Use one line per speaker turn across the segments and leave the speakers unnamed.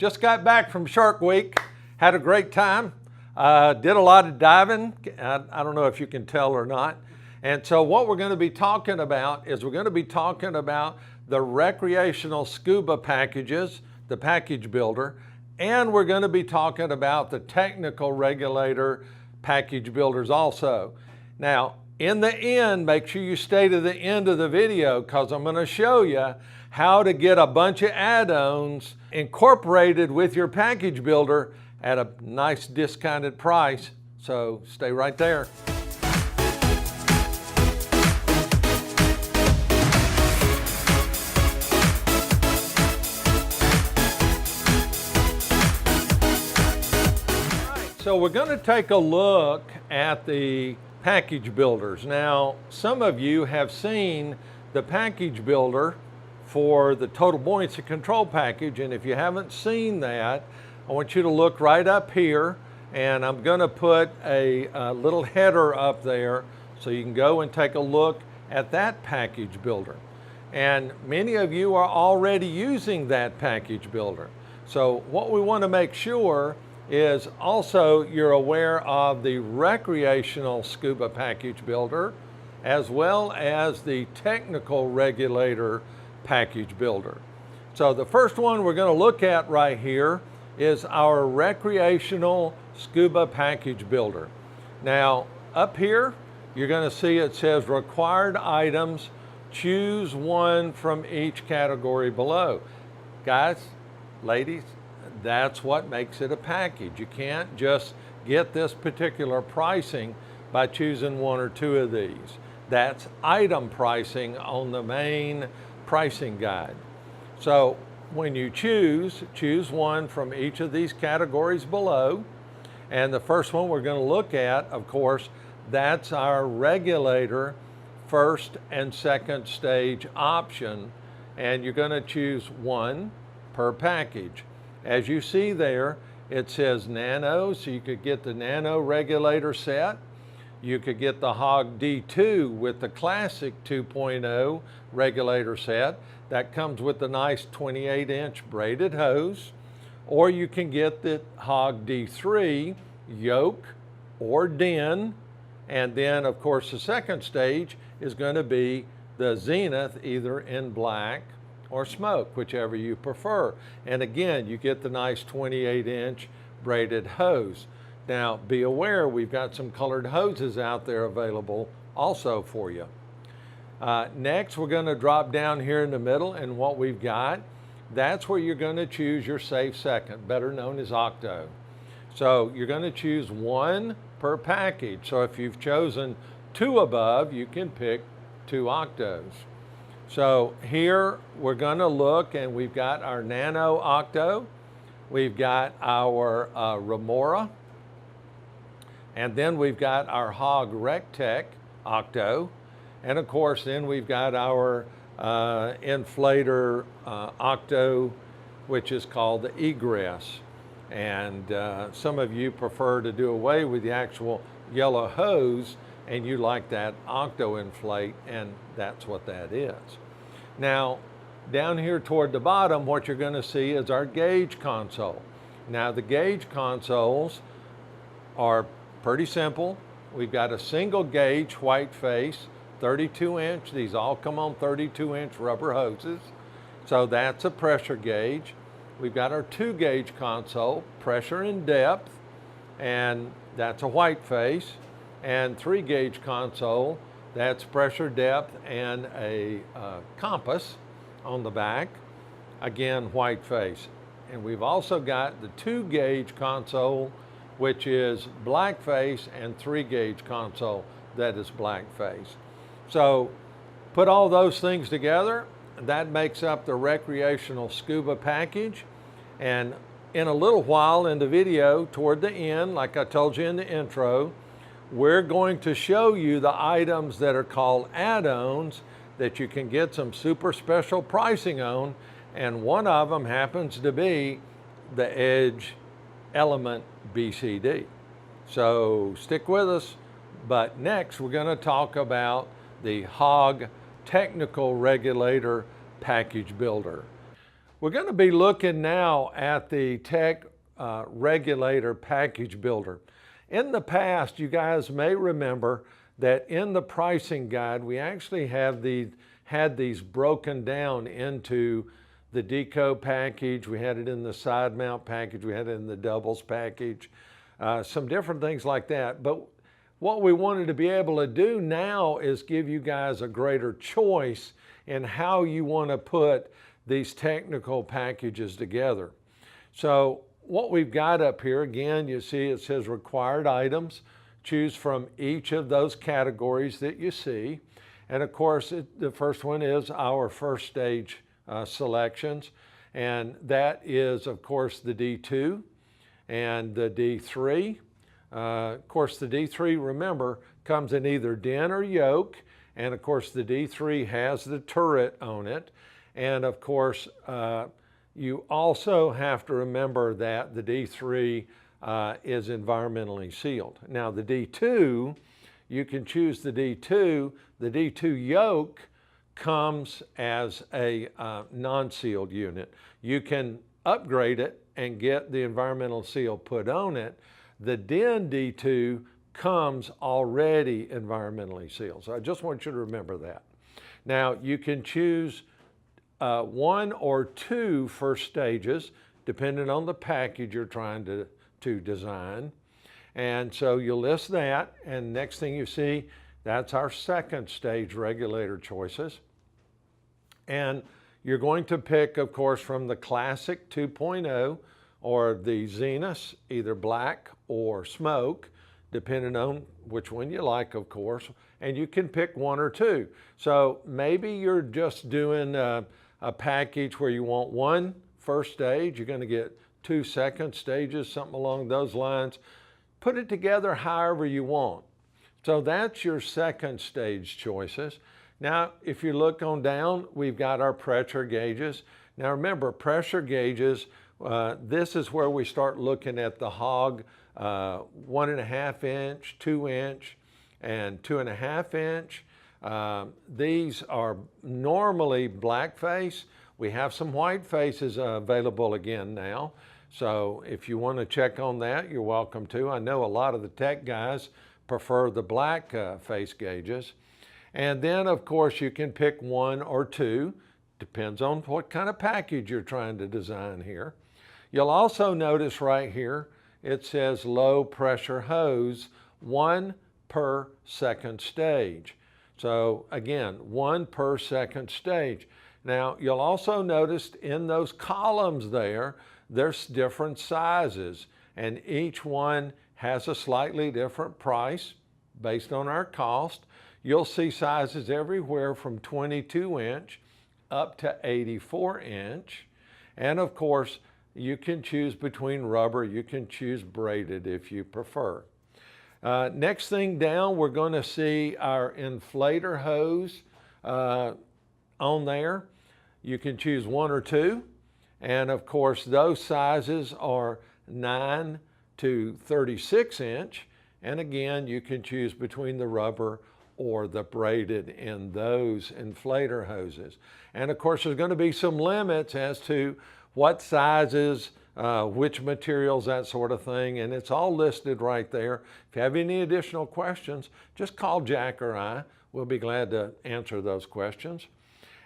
just got back from Shark Week, had a great time, did a lot of diving. I don't know if you can tell or not. And so what we're going to be talking about is we're going to be talking about the recreational scuba packages, the package builder, and we're going to be talking about the technical regulator package builders also. Now, in the end, make sure you stay to the end of the video because I'm going to show you how to get a bunch of add-ons incorporated with your package builder at a nice discounted price. So stay right there. So we're going to take a look at the package builders. Now, some of you have seen the package builder for the total buoyancy control package, and if you haven't seen that, I want you to look right up here, and I'm going to put a little header up there so you can go and take a look at that package builder. And many of you are already using that package builder. So what we want to make sure is also you're aware of the recreational scuba package builder as well as the technical regulator package builder. So the first one we're going to look at right here is our recreational scuba package builder. Now up here you're going to see it says required items, choose one from each category below. Guys, ladies, that's what makes it a package. You can't just get this particular pricing by choosing one or two of these. That's item pricing on the main pricing guide. So when you choose one from each of these categories below. And the first one we're going to look at, of course, that's our regulator first and second stage option. And you're going to choose one per package. As you see there, it says nano, so you could get the nano regulator set. You could get the Hog D2 with the classic 2.0 regulator set. That comes with the nice 28-inch braided hose. Or you can get the Hog D3 yoke or den. And then, of course, the second stage is going to be the Zenith, either in black or smoke, whichever you prefer. And again, you get the nice 28-inch braided hose. Now, be aware, we've got some colored hoses out there available also for you. Next, we're going to drop down here in the middle, and what we've got, that's where you're going to choose your safe second, better known as Octo. So you're going to choose one per package. So if you've chosen two above, you can pick two Octos. So here we're going to look, and we've got our Nano Octo, we've got our Remora, and then we've got our Hog Rectech Octo, and of course then we've got our Inflator Octo, which is called the Egress. And some of you prefer to do away with the actual yellow hose, and you like that Octo inflate, and that's what that is. Now, down here toward the bottom, what you're going to see is our gauge console. Now, the gauge consoles are pretty simple. We've got a single gauge white face, 32-inch. These all come on 32-inch rubber hoses. So that's a pressure gauge. We've got our 2-gauge console, pressure and depth, and that's a white face. And 3-gauge console, that's pressure, depth, and a compass on the back. Again, white face. And we've also got the 2-gauge console, which is black face, and 3-gauge console that is black face. So put all those things together, that makes up the recreational scuba package. And in a little while in the video, toward the end, like I told you in the intro, we're going to show you the items that are called add-ons that you can get some super special pricing on, and one of them happens to be the Edge Element BCD. So stick with us, but next we're going to talk about the Hog Technical Regulator Package Builder. We're going to be looking now at the Tech Regulator Package Builder. In the past, you guys may remember that in the pricing guide, we actually had these broken down into the deco package. We had it in the side mount package. We had it in the doubles package, some different things like that. But what we wanted to be able to do now is give you guys a greater choice in how you want to put these technical packages together. So what we've got up here, again, you see it says required items. Choose from each of those categories that you see. And of course, the first one is our first stage selections. And that is, of course, the D2 and the D3. Of course, the D3, remember, comes in either den or yoke. And of course, the D3 has the turret on it. And of course, you also have to remember that the D3 is environmentally sealed. Now the D2, you can choose the D2. The D2 yoke comes as a non-sealed unit. You can upgrade it and get the environmental seal put on it. The den D2 comes already environmentally sealed. So I just want you to remember that. Now you can choose one or two first stages, depending on the package you're trying to design. And so you'll list that, and next thing you see, that's our second stage regulator choices. And you're going to pick, of course, from the Classic 2.0 or the Zenith, either black or smoke, depending on which one you like, of course, and you can pick one or two. So maybe you're just doing a package where you want one first stage, you're going to get two second stages, something along those lines. Put it together however you want. So that's your second stage choices. Now, if you look on down, we've got our pressure gauges. Now remember, pressure gauges, this is where we start looking at the hog 1.5 inch, 2 inch, and 2.5 inch. These are normally black face. We have some white faces available again now. So if you want to check on that, you're welcome to. I know a lot of the tech guys prefer the black face gauges. And then of course you can pick one or two, depends on what kind of package you're trying to design here. You'll also notice right here, it says low pressure hose, 1 per second stage. So again, 1 per second stage. Now you'll also notice in those columns there's different sizes, and each one has a slightly different price based on our cost. You'll see sizes everywhere from 22 inch up to 84 inch. And of course, you can choose between rubber, you can choose braided if you prefer. Next thing down, we're going to see our inflator hose on there. You can choose one or two. And of course, those sizes are 9 to 36 inch. And again, you can choose between the rubber or the braided in those inflator hoses. And of course, there's going to be some limits as to what sizes, which materials, that sort of thing. And it's all listed right there. If you have any additional questions, just call Jack or I. We'll be glad to answer those questions.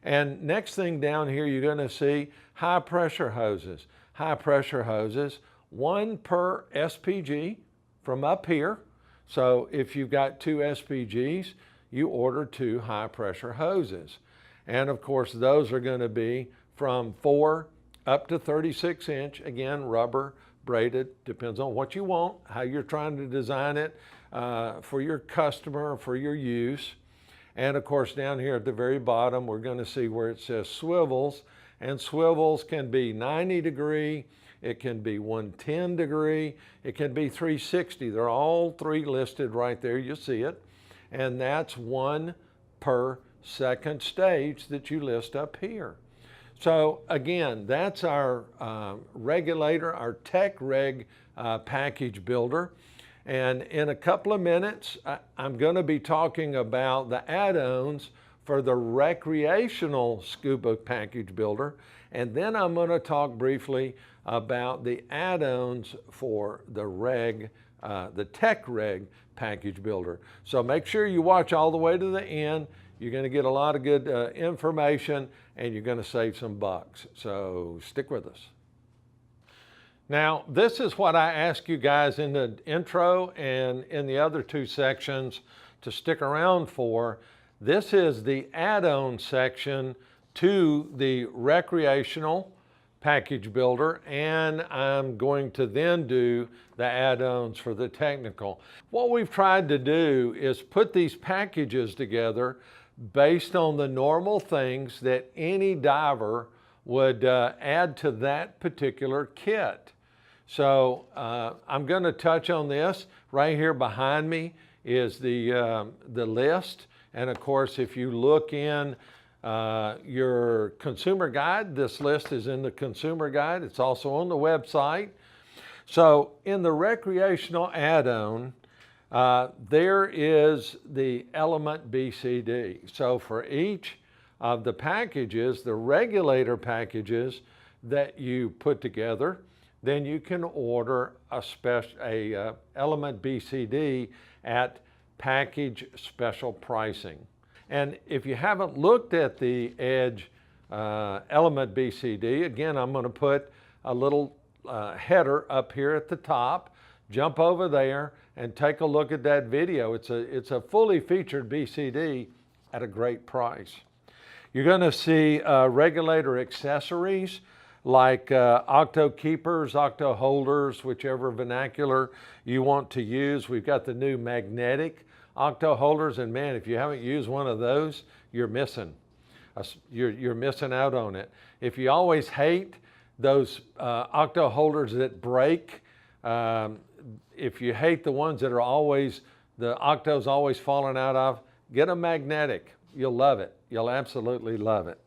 And next thing down here, you're going to see high pressure hoses. High pressure hoses, 1 per SPG from up here. So if you've got 2 SPGs, you order 2 high pressure hoses. And of course, those are going to be from 4 up to 36 inch, again, rubber, braided, depends on what you want, how you're trying to design it for your customer, for your use. And of course, down here at the very bottom, we're going to see where it says swivels. And swivels can be 90 degree, it can be 110 degree, it can be 360. They're all 3 listed right there, you see it. And that's 1 per second stage that you list up here. So again, that's our regulator, our Tech Reg package builder. And in a couple of minutes, I'm going to be talking about the add-ons for the recreational scuba package builder. And then I'm going to talk briefly about the add-ons for the Tech Reg package builder. So make sure you watch all the way to the end. You're going to get a lot of good information, and you're going to save some bucks. So stick with us. Now, this is what I asked you guys in the intro and in the other two sections to stick around for. This is the add-on section to the recreational package builder, and I'm going to then do the add-ons for the technical. What we've tried to do is put these packages together based on the normal things that any diver would add to that particular kit. So I'm going to touch on this. Right here behind me is the list, and of course if you look in your consumer guide, this list is in the consumer guide. It's also on the website. So in the recreational add-on, there is the element BCD. So for each of the packages, the regulator packages that you put together, then you can order a element BCD at package special pricing. And if you haven't looked at the Edge element BCD, again, I'm going to put a little header up here at the top. Jump over there and take a look at that video. It's a fully featured BCD at a great price. You're going to see regulator accessories like Octo keepers, Octo holders, whichever vernacular you want to use. We've got the new magnetic Octo holders, and man, if you haven't used one of those, you're missing. You're missing out on it. If you always hate those Octo holders that break, if you hate the ones that are always, the Octo's always falling out of, get a magnetic. You'll love it. You'll absolutely love it.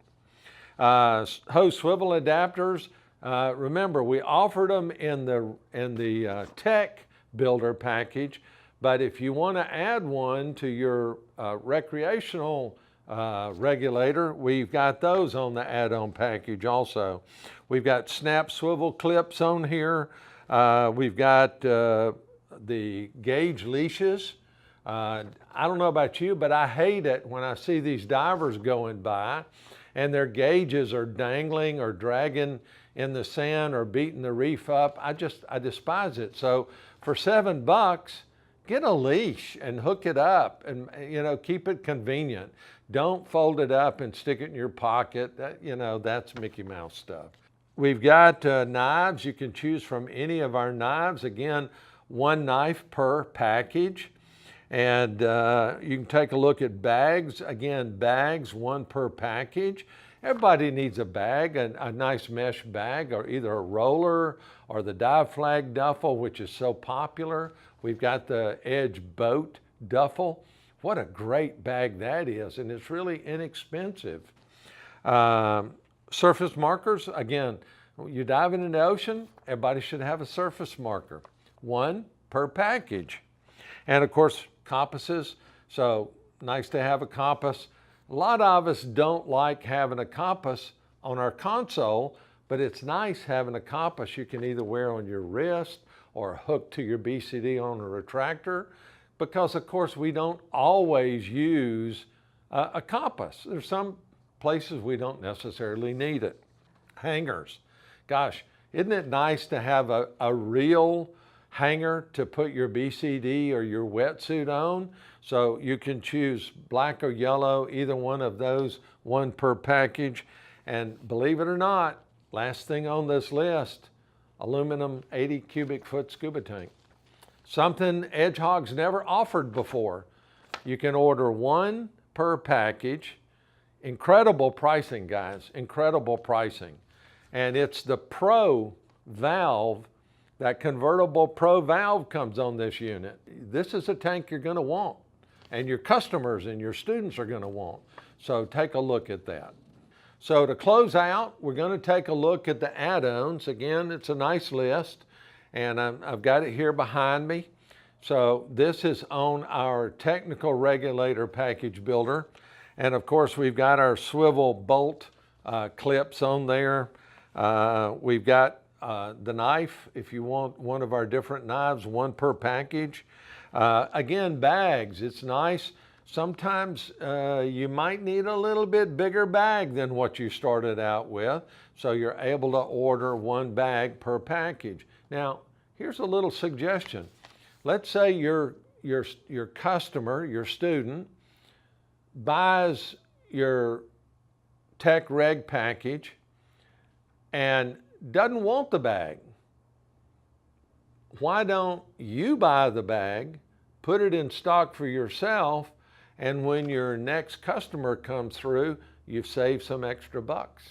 Hose swivel adapters. Remember, we offered them in the Tech Builder package, but if you want to add one to your recreational regulator, we've got those on the add-on package also. We've got snap swivel clips on here. We've got the gauge leashes. I don't know about you, but I hate it when I see these divers going by and their gauges are dangling or dragging in the sand or beating the reef up. I despise it. So for $7, get a leash and hook it up and, you know, keep it convenient. Don't fold it up and stick it in your pocket. You know, that's Mickey Mouse stuff. We've got knives. You can choose from any of our knives. Again, one knife per package. And you can take a look at bags. Again, bags, one per package. Everybody needs a bag, a nice mesh bag, or either a roller or the dive flag duffel, which is so popular. We've got the Edge boat duffel. What a great bag that is, and it's really inexpensive. Surface markers, again, you're diving in the ocean, everybody should have a surface marker. One per package. And of course, compasses, so nice to have a compass. A lot of us don't like having a compass on our console, but it's nice having a compass you can either wear on your wrist or hook to your BCD on a retractor, because of course we don't always use a compass. There's some places we don't necessarily need it. Hangers. Gosh, isn't it nice to have a real hanger to put your BCD or your wetsuit on? So you can choose black or yellow, either one of those, one per package. And believe it or not, last thing on this list, aluminum 80 cubic foot scuba tank. Something Edge-Hog's never offered before. You can order one per package. Incredible pricing, guys, incredible pricing. And it's the Pro valve. That convertible Pro valve comes on this unit. This is a tank you're going to want, and your customers and your students are going to want. So take a look at that. So to close out, we're going to take a look at the add-ons. Again, it's a nice list, and I've got it here behind me. So this is on our technical regulator package builder. And of course, we've got our swivel bolt clips on there. We've got the knife, if you want one of our different knives, one per package. Again, bags, it's nice. Sometimes you might need a little bit bigger bag than what you started out with, so you're able to order one bag per package. Now, here's a little suggestion. Let's say your customer, your student, buys your Tech Reg package and doesn't want the bag. Why don't you buy the bag, put it in stock for yourself, and when your next customer comes through, you've saved some extra bucks.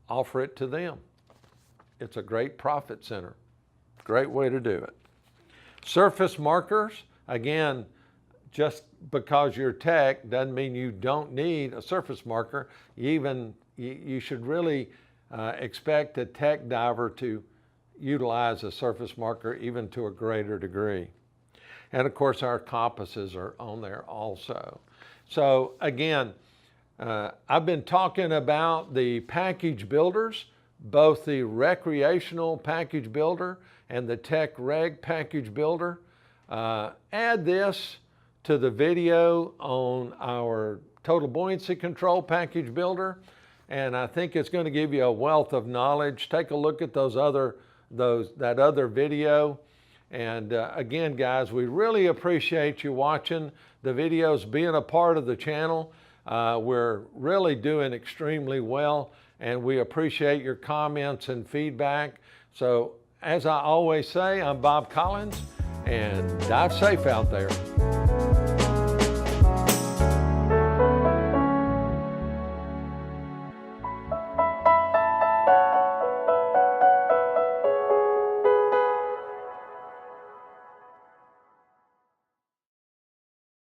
Offer it to them. It's a great profit center. Great way to do it. Surface markers, again, just because you're tech doesn't mean you don't need a surface marker. You should really expect a tech diver to utilize a surface marker even to a greater degree. And of course, our compasses are on there also. So again, I've been talking about the package builders, both the Recreational package builder and the Tech Reg package builder. Add this to the video on our total buoyancy control package builder, and I think it's going to give you a wealth of knowledge. Take a look at that other video. And again, guys, we really appreciate you watching the videos, being a part of the channel. We're really doing extremely well, and we appreciate your comments and feedback. So as I always say, I'm Bob Collins, and dive safe out there.